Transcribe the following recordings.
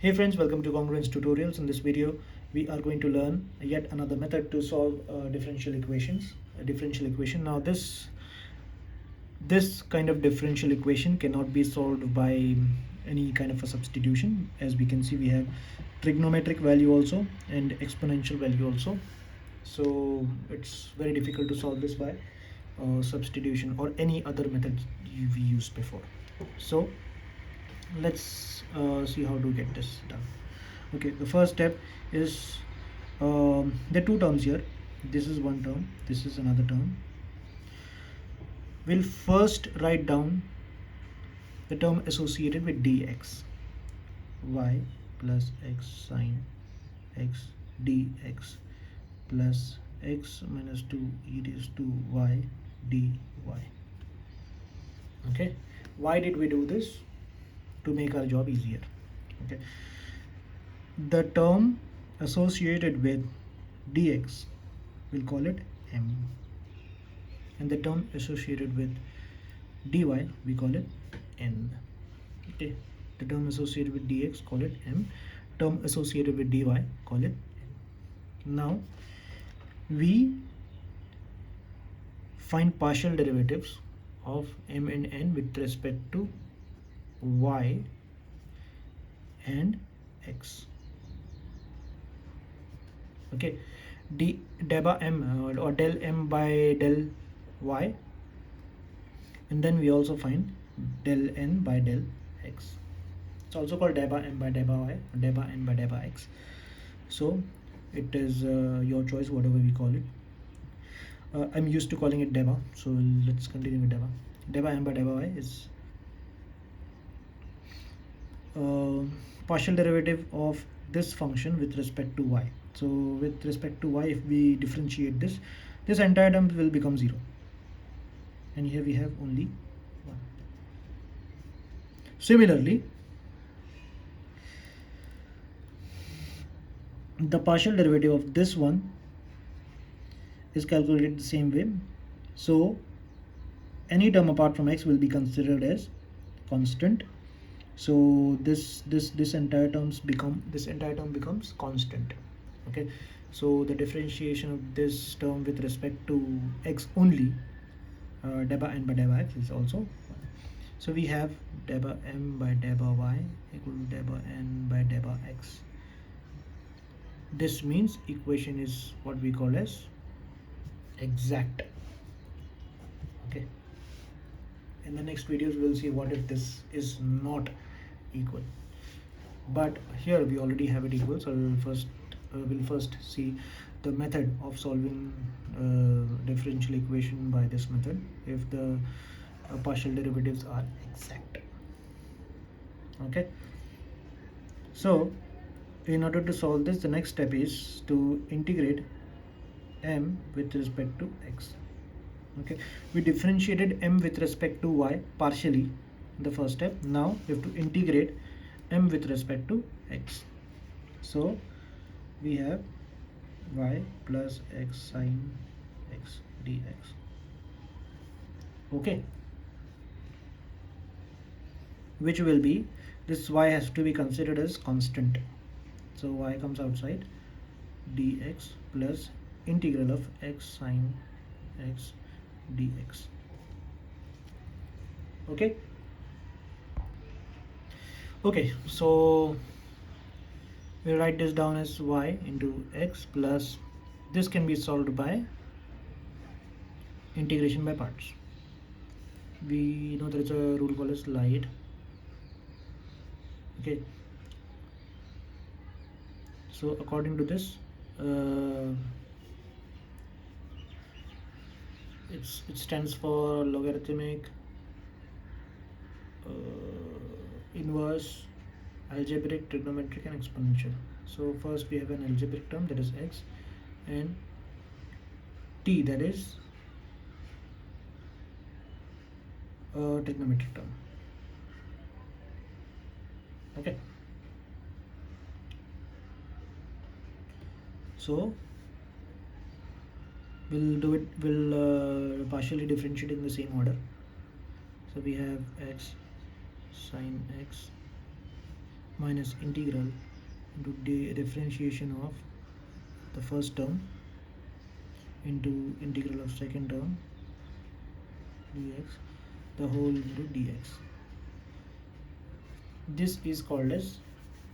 Hey friends, welcome to Congruence Tutorials. In this video, we are going to learn yet another method to solve differential equations. A differential equation. Now this kind of differential equation cannot be solved by any kind of a substitution. As we can see, we have trigonometric value also and exponential value also. So it's very difficult to solve this by substitution or any other method we used before. So let's see how to get this done. Okay, the first step is there are two terms here. This is one term, this is another term. We'll first write down the term associated with dx, y plus x sine x dx plus x minus 2 e raised to y dy. Okay, why did we do this? To make our job easier. Okay, the term associated with dx, we'll call it m, and the term associated with dy, we call it n. Okay, the term associated with dx, call it m, term associated with dy, call it n. Now we find partial derivatives of m and n with respect to y and x. Okay, del m or del m by del y, and then we also find del n by del x. It's also called deba m by deba y, deba n by deba x. So it is your choice, whatever we call it. I'm used to calling it deba, so let's continue with deba. Deba m by deba y is partial derivative of this function with respect to y. So with respect to y, if we differentiate this entire term will become 0, and here we have only 1. Similarly, the partial derivative of this one is calculated the same way. So any term apart from x will be considered as constant. So this entire term becomes constant. Okay, so the differentiation of this term with respect to x only, deba n by deba x, is also 1. So we have deba m by deba y equal to deba n by deba x. This means equation is what we call as exact. Okay, in the next videos we'll see what if this is not equal, but here we already have it equal. So we'll first see the method of solving differential equation by this method if the partial derivatives are exact. Okay, so in order to solve this, the next step is to integrate m with respect to x. Okay, we differentiated m with respect to y partially in the first step. Now we have to integrate m with respect to x. So we have y plus x sine x dx. Okay, which will be, this y has to be considered as constant, so y comes outside, dx plus integral of x sine x dx. Okay, so we write this down as y into x plus, this can be solved by integration by parts. We know there is a rule called as slide. Okay, so according to this, it stands for logarithmic, inverse, algebraic, trigonometric, and exponential. So first we have an algebraic term, that is x, and t, that is a trigonometric term. Okay, so we'll partially differentiate in the same order. So we have x sine x minus integral into the differentiation of the first term into integral of second term dx, the whole into dx. This is called as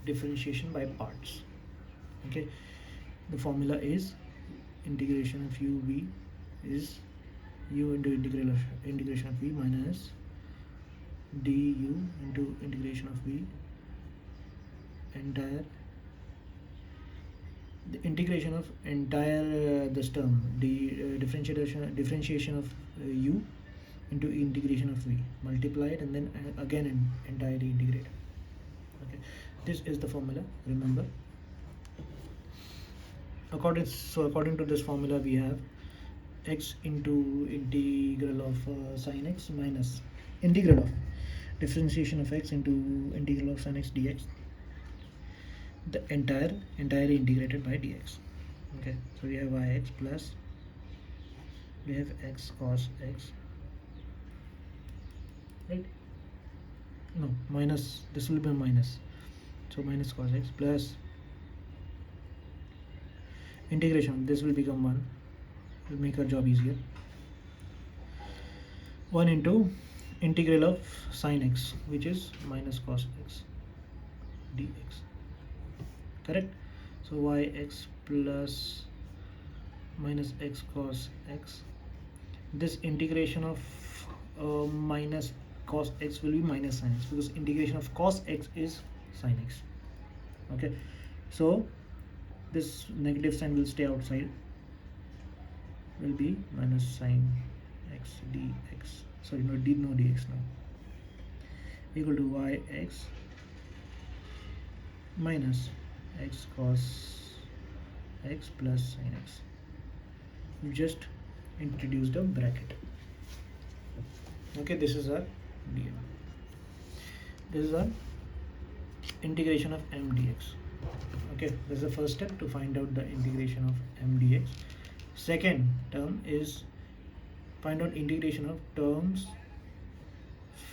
differentiation by parts. Okay, the formula is integration of u v is u into integration of v minus du into integration of v entire, the integration of entire this term, the differentiation of u into integration of v, multiply it and then again entirely integrate. Okay, this is the formula, remember. According to this formula, we have x into integral of sin x minus integral of differentiation of x into integral of sin x dx, the entirely integrated by dx. Okay, so we have ix plus, we have x cos x, right? No, minus, this will be a minus, so minus cos x plus integration, this will become 1, will make our job easier, 1 into integral of sin x, which is minus cos x dx, correct? So yx plus minus x cos x, this integration of minus cos x will be minus sin x, because integration of cos x is sin x. Okay, so this negative sign will stay outside, will be minus sin x dx, sorry, no dx now, equal to yx minus x cos x plus sin x. You just introduced a bracket. Okay, this is our dm. This is our integration of m dx. Okay, this is the first step to find out the integration of m dx. Second term is find out integration of terms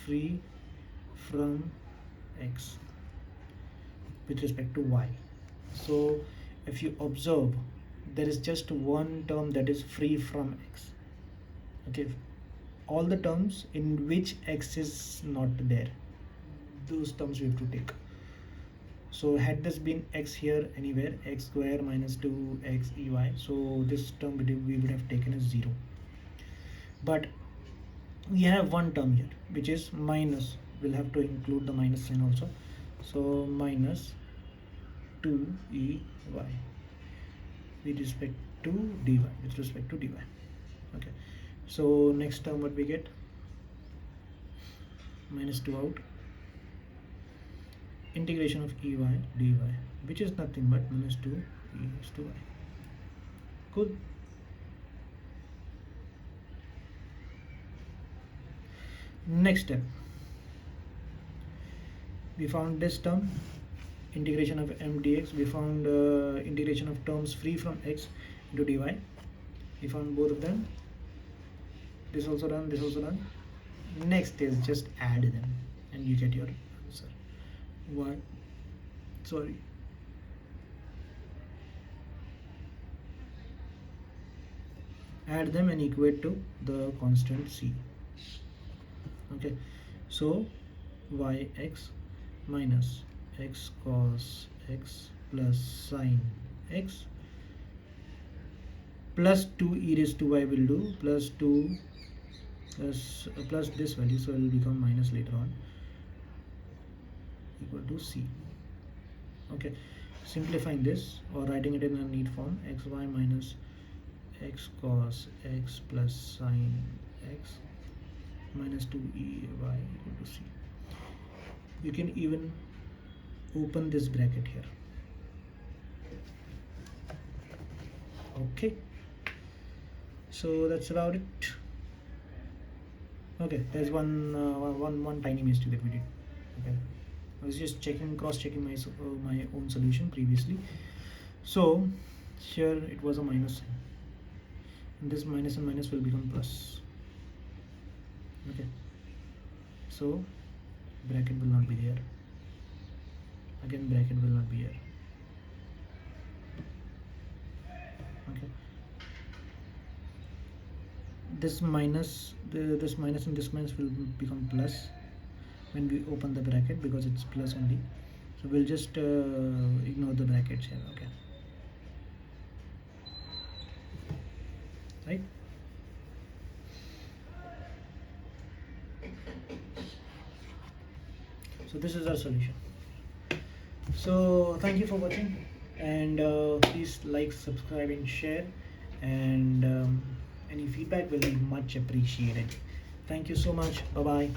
free from x with respect to y. So if you observe, there is just one term that is free from x. Okay, all the terms in which x is not there, those terms we have to take. So had this been x here anywhere, x square minus 2x ey, so this term we would have taken as 0. But we have one term here which is minus, we'll have to include the minus sign also, so minus 2ey with respect to dy, okay. So next term what we get, minus 2 out, integration of ey dy, which is nothing but minus 2 e is to y. Good. Next step, we found this term, integration of m dx, we found integration of terms free from x into dy, we found both of them, this also done, this also done. Next is just add them and you get your answer. Why? Sorry. Add them and equate to the constant c. Okay, so yx minus x cos x plus sin x plus 2 e raised to y will do, plus 2 plus this value, so it will become minus later on, equal to c. Okay, simplifying this or writing it in a neat form, xy minus x cos x plus sin x minus 2ey equal to c. You can even open this bracket here. Okay, so that's about it. Okay, there's one tiny mistake that we did. Okay, I was just cross-checking my own solution previously. So here it was a minus sign, and this minus and minus will become plus. Okay, so bracket will not be there. again bracket will not be here. Okay, this minus this minus and this minus will become plus when we open the bracket, because it's plus only. So we'll just ignore the brackets here. Okay, right? So this is our solution. So thank you for watching, and please like, subscribe and share, and any feedback will be much appreciated. Thank you so much. Bye bye.